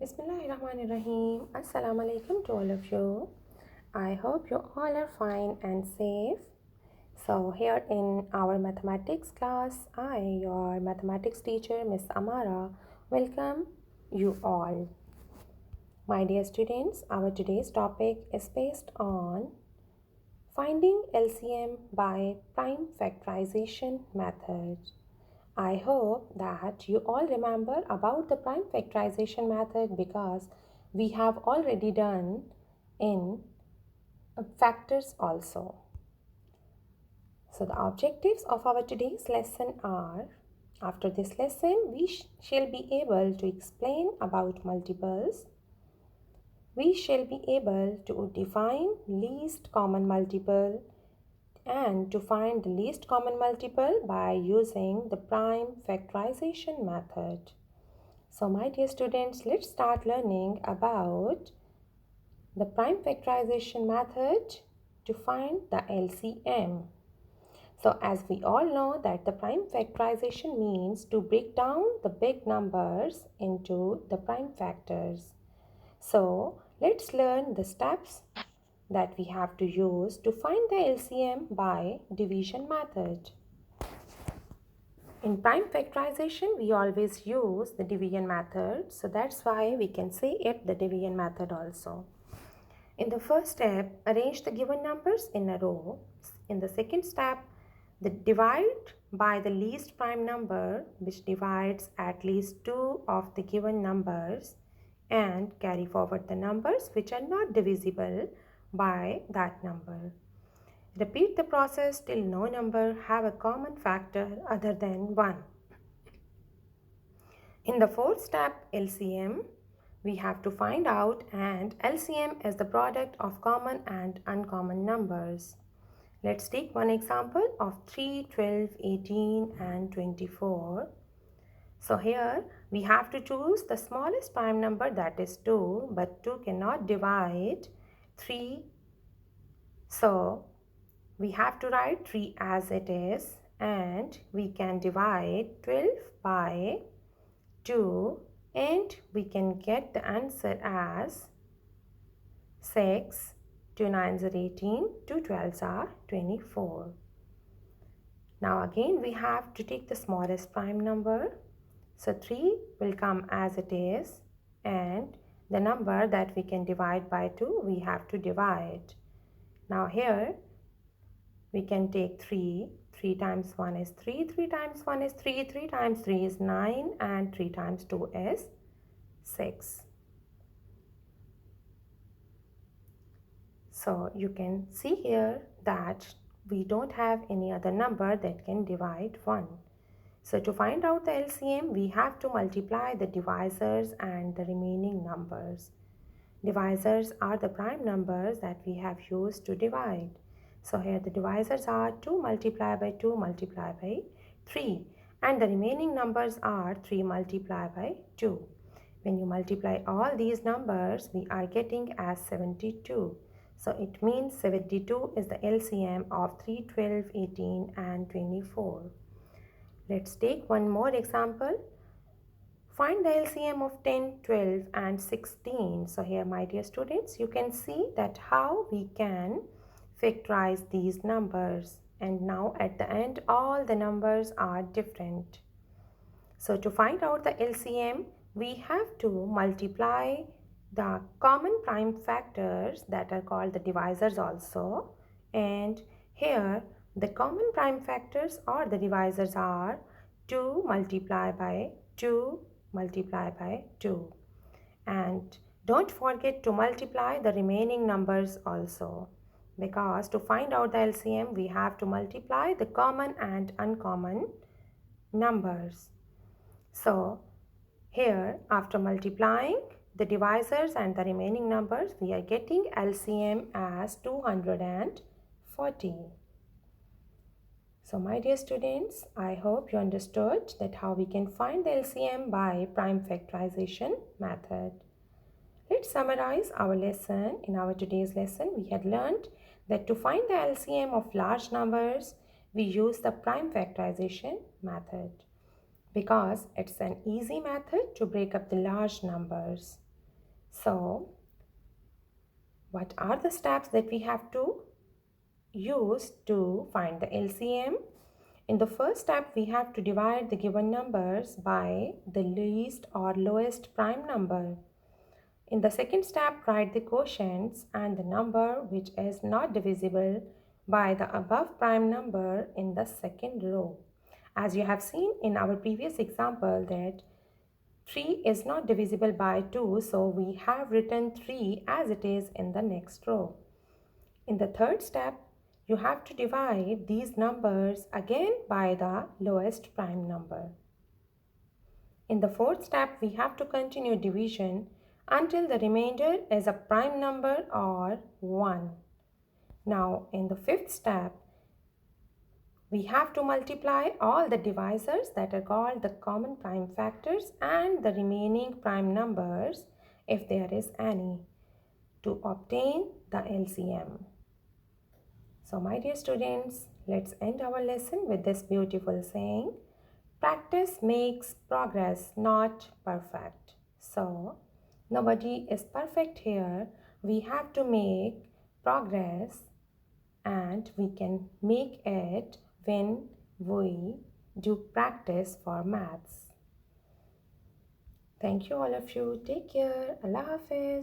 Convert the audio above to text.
Bismillahirrahmanirrahim. Assalamu alaikum to all of you. I hope you all are fine and safe. So, here in our mathematics class, I, your mathematics teacher, Miss Amara, welcome you all. My dear students, our today's topic is based on finding LCM by prime factorization method. I hope that you all remember about the prime factorization method because we have already done in factors also. So the objectives of our today's lesson are, after this lesson we shall be able to explain about multiples. We shall be able to define least common multiple and to find the least common multiple by using the prime factorization method. So my dear students, let's start learning about the prime factorization method to find the LCM. So as we all know that the prime factorization means to break down the big numbers into the prime factors. So let's learn the steps that we have to use to find the LCM by division method. In prime factorization, we always use the division method, so that's why we can say it the division method also. In the first step, arrange the given numbers in a row. In the second step, divide by the least prime number which divides at least two of the given numbers and carry forward the numbers which are not divisible by that number. Repeat the process till no number have a common factor other than 1. In the fourth step, LCM, we have to find out, and LCM is the product of common and uncommon numbers. Let's take one example of 3, 12, 18 and 24. So here we have to choose the smallest prime number, that is 2, but 2 cannot divide 3. So we have to write 3 as it is, and we can divide 12 by 2 and we can get the answer as 6, 2 9s are 18, 2 12s are 24. Now again we have to take the smallest prime number. So 3 will come as it is, and the number that we can divide by 2 we have to divide. Now here we can take 3. 3 times 1 is 3, 3 times 1 is 3, 3 times 3 is 9 and 3 times 2 is 6. So you can see here that we don't have any other number that can divide 1. So to find out the LCM, we have to multiply the divisors and the remaining numbers. Divisors are the prime numbers that we have used to divide. So here the divisors are 2 multiplied by 2 multiplied by 3, and the remaining numbers are 3 multiplied by 2. When you multiply all these numbers, we are getting as 72. So it means 72 is the LCM of 3, 12, 18 and 24. Let's take one more example. Find the LCM of 10, 12 and 16. So here my dear students, you can see that how we can factorize these numbers, and now at the end all the numbers are different. So to find out the LCM, we have to multiply the common prime factors that are called the divisors also, and here the common prime factors or the divisors are 2 multiplied by 2 multiplied by 2, and don't forget to multiply the remaining numbers also, because to find out the LCM we have to multiply the common and uncommon numbers. So here after multiplying the divisors and the remaining numbers, we are getting LCM as 240. So my dear students, I hope you understood that how we can find the LCM by prime factorization method. Let's summarize our lesson. In our today's lesson, we had learned that to find the LCM of large numbers, we use the prime factorization method because it's an easy method to break up the large numbers. So, what are the steps that we have to use to find the LCM? In the first step, we have to divide the given numbers by the least or lowest prime number. In the second step, write the quotients and the number which is not divisible by the above prime number in the second row. As you have seen in our previous example that 3 is not divisible by 2, so we have written 3 as it is in the next row. In the third step, you have to divide these numbers again by the lowest prime number. In the fourth step, we have to continue division until the remainder is a prime number or 1. Now, in the fifth step, we have to multiply all the divisors that are called the common prime factors and the remaining prime numbers, if there is any, to obtain the LCM. So, my dear students, let's end our lesson with this beautiful saying: practice makes progress, not perfect. So, nobody is perfect here. We have to make progress, and we can make it when we do practice for maths. Thank you all of you. Take care. Allah Hafiz.